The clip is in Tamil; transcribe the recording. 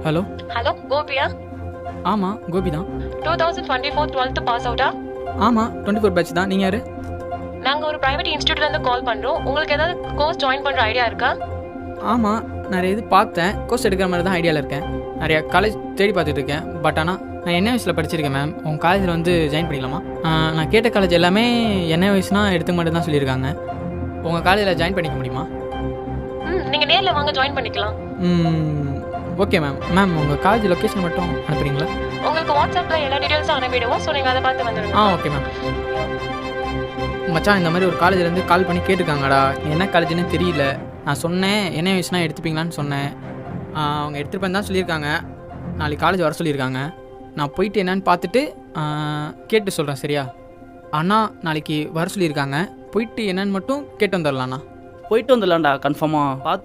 Hello hello கோபியா? ஆமாம் கோபி தான். 2024 12th பாஸ் அவுட்டா? ஆமாம் 24 பேட்ச் தான். நீங்கள் யார்? நாங்கள் ஒரு ப்ரைவேட் இன்ஸ்டியூட்லேருந்து கால் பண்ணுறோம். உங்களுக்கு ஏதாவது கோர்ஸ் ஜாயின் பண்ணுற ஐடியா இருக்கா? ஆமாம் நிறைய இது பார்த்தேன். கோர்ஸ் எடுக்கிற மாதிரி தான் ஐடியாவில் இருக்கேன். நிறையா காலேஜ் தேடி பார்த்துட்டு இருக்கேன். பட் ஆனால் நான் என்ன வயசில் படிச்சிருக்கேன் மேம். உங்கள் காலேஜில் வந்து ஜாயின் பண்ணிக்கலாமா? நான் கேட்ட காலேஜ் எல்லாமே என்ன வயசுனா எடுத்துக்க மட்டும் தான் சொல்லியிருக்காங்க. உங்கள் காலேஜில் ஜாயின் பண்ணிக்க முடியுமா? நீங்கள் நேரில் வாங்க, ஜாயின் பண்ணிக்கலாம். Okay ma'am. மேம் உங்கள் காலேஜ் லொக்கேஷன் மட்டும் அனுப்புறீங்களா? உங்களுக்கு வாட்ஸ்அப்பில் எல்லா டீட்டெயில்ஸும் அனுப்பிடுவோம். ஸோ நீங்கள் அதை பார்த்து வந்துடுங்க. Okay ma'am. மச்சான் இந்த மாதிரி ஒரு காலேஜ்லேருந்து கால் பண்ணி கேட்டுருக்காங்கடா. என்ன காலேஜ்னு தெரியல. நான் சொன்னேன் என்ன வயசுனா எடுத்துப்பீங்களான்னு சொன்னேன். அவங்க எடுத்துருப்பேன்னு தான் சொல்லியிருக்காங்க. நாளைக்கு காலேஜ் வர சொல்லியிருக்காங்க. நான் போயிட்டு என்னன்னு பார்த்துட்டு கேட்டு சொல்கிறேன். சரியா அண்ணா? நாளைக்கு வர சொல்லியிருக்காங்க. போயிட்டு என்னன்னு மட்டும் கேட்டு வந்துடலாண்ணா. போயிட்டு வந்துடலாம்டா கன்ஃபார்மாக பார்த்து